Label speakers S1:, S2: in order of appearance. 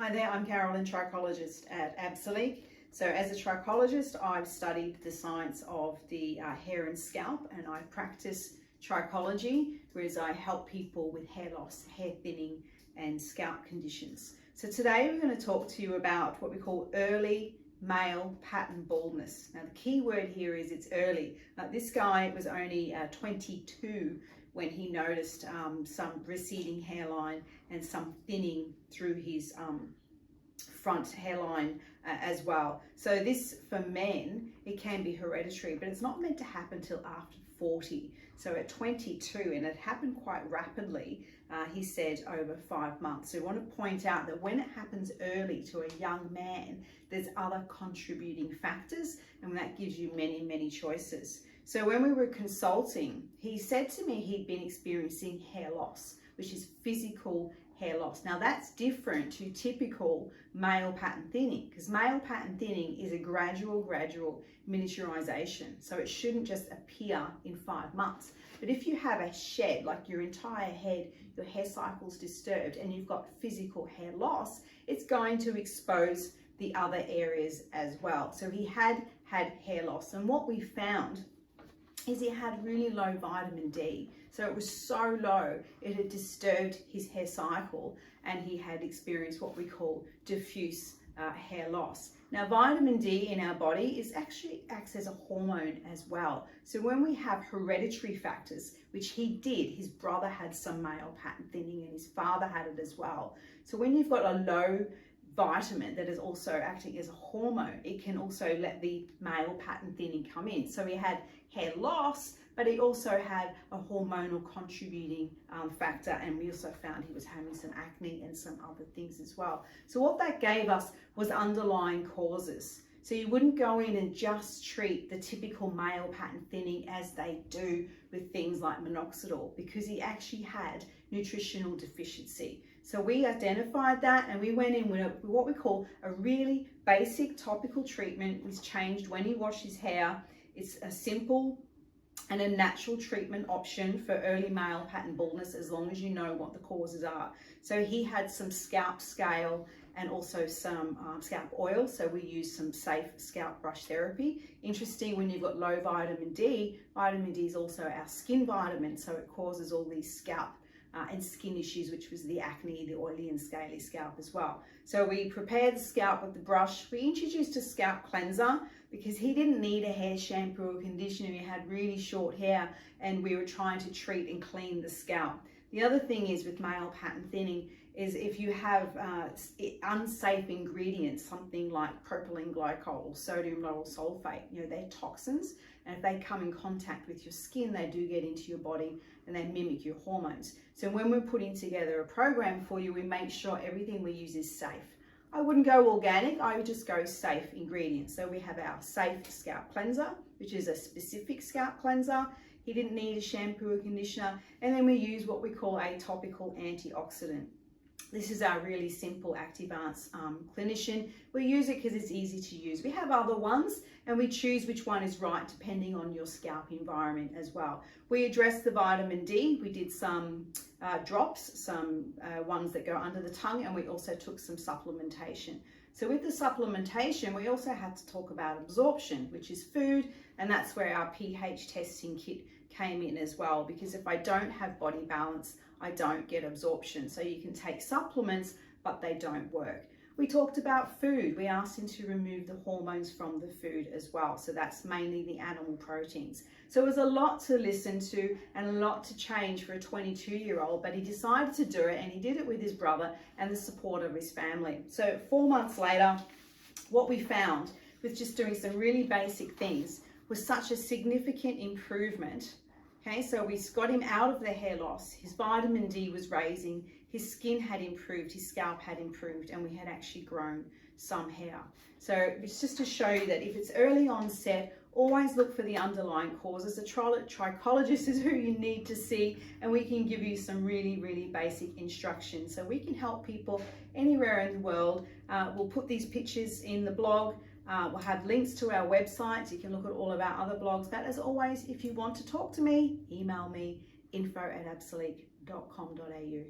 S1: Hi there, I'm Carolyn, trichologist at Absolute. So as a trichologist, I've studied the science of the hair and scalp, and I practice trichology, whereas I help people with hair loss, hair thinning, and scalp conditions. So today we're going to talk to you about what we call early male pattern baldness. Now the key word here is it's early. This guy was only 22 when he noticed some receding hairline and some thinning through his front hairline as well. So this, for men, it can be hereditary, but it's not meant to happen till after 40. So at 22, and it happened quite rapidly, he said over 5 months. So we want to point out that when it happens early to a young man, there's other contributing factors, and that gives you many, many choices. So when we were consulting, he said to me he'd been experiencing hair loss, which is physical hair loss. Now that's different to typical male pattern thinning, because male pattern thinning is a gradual miniaturisation. So it shouldn't just appear in 5 months. But if you have a shed, like your entire head, your hair cycle's disturbed, and you've got physical hair loss, it's going to expose the other areas as well. So he had hair loss, and what we found is he had really low vitamin D. So it was so low, it had disturbed his hair cycle, and he had experienced what we call diffuse hair loss. Now, vitamin D in our body actually acts as a hormone as well. So when we have hereditary factors, which he did, his brother had some male pattern thinning and his father had it as well. So when you've got a low vitamin that is also acting as a hormone, it can also let the male pattern thinning come in. So he had hair loss, but he also had a hormonal contributing factor, and we also found he was having some acne and some other things as well. So what that gave us was underlying causes. So you wouldn't go in and just treat the typical male pattern thinning as they do with things like minoxidil, because he actually had nutritional deficiency. So we identified that, and we went in with what we call a really basic topical treatment, which changed when he washed his hair. It's a simple and a natural treatment option for early male pattern baldness, as long as you know what the causes are. So he had some scalp scale and also some scalp oil. So we used some safe scalp brush therapy. Interesting, when you've got low vitamin D is also our skin vitamin. So it causes all these scalp and skin issues, which was the acne, the oily and scaly scalp as well. So we prepared the scalp with the brush. We introduced a scalp cleanser because he didn't need a hair shampoo or conditioner. He had really short hair, and we were trying to treat and clean the scalp. The other thing is with male pattern thinning is if you have unsafe ingredients, something like propylene glycol or sodium lauryl sulfate, they're toxins, and if they come in contact with your skin, they do get into your body and they mimic your hormones. So when we're putting together a program for you, we make sure everything we use is safe. I wouldn't go organic, I would just go safe ingredients. So we have our safe scalp cleanser, which is a specific scalp cleanser. He didn't need a shampoo or conditioner. And then we use what we call a topical antioxidant. This is our really simple Activance clinician. We use it because it's easy to use. We have other ones, and we choose which one is right depending on your scalp environment as well. We addressed the vitamin D. We did some drops, some ones that go under the tongue, and we also took some supplementation. So with the supplementation, we also had to talk about absorption, which is food, and that's where our pH testing kit came in as well, because if I don't have body balance, I don't get absorption. So you can take supplements, but they don't work. We talked about food. We asked him to remove the hormones from the food as well. So that's mainly the animal proteins. So it was a lot to listen to and a lot to change for a 22-year-old, but he decided to do it, and he did it with his brother and the support of his family. So 4 months later, what we found with just doing some really basic things was such a significant improvement. Okay, so we got him out of the hair loss. His vitamin D was raising, his skin had improved, his scalp had improved, and we had actually grown some hair. So it's just to show you that if it's early onset, always look for the underlying causes. A trichologist is who you need to see, and we can give you some really, really basic instructions. So we can help people anywhere in the world. We'll put these pictures in the blog. We'll have links to our websites. You can look at all of our other blogs. But as always, if you want to talk to me, email me info@absolute.com.au.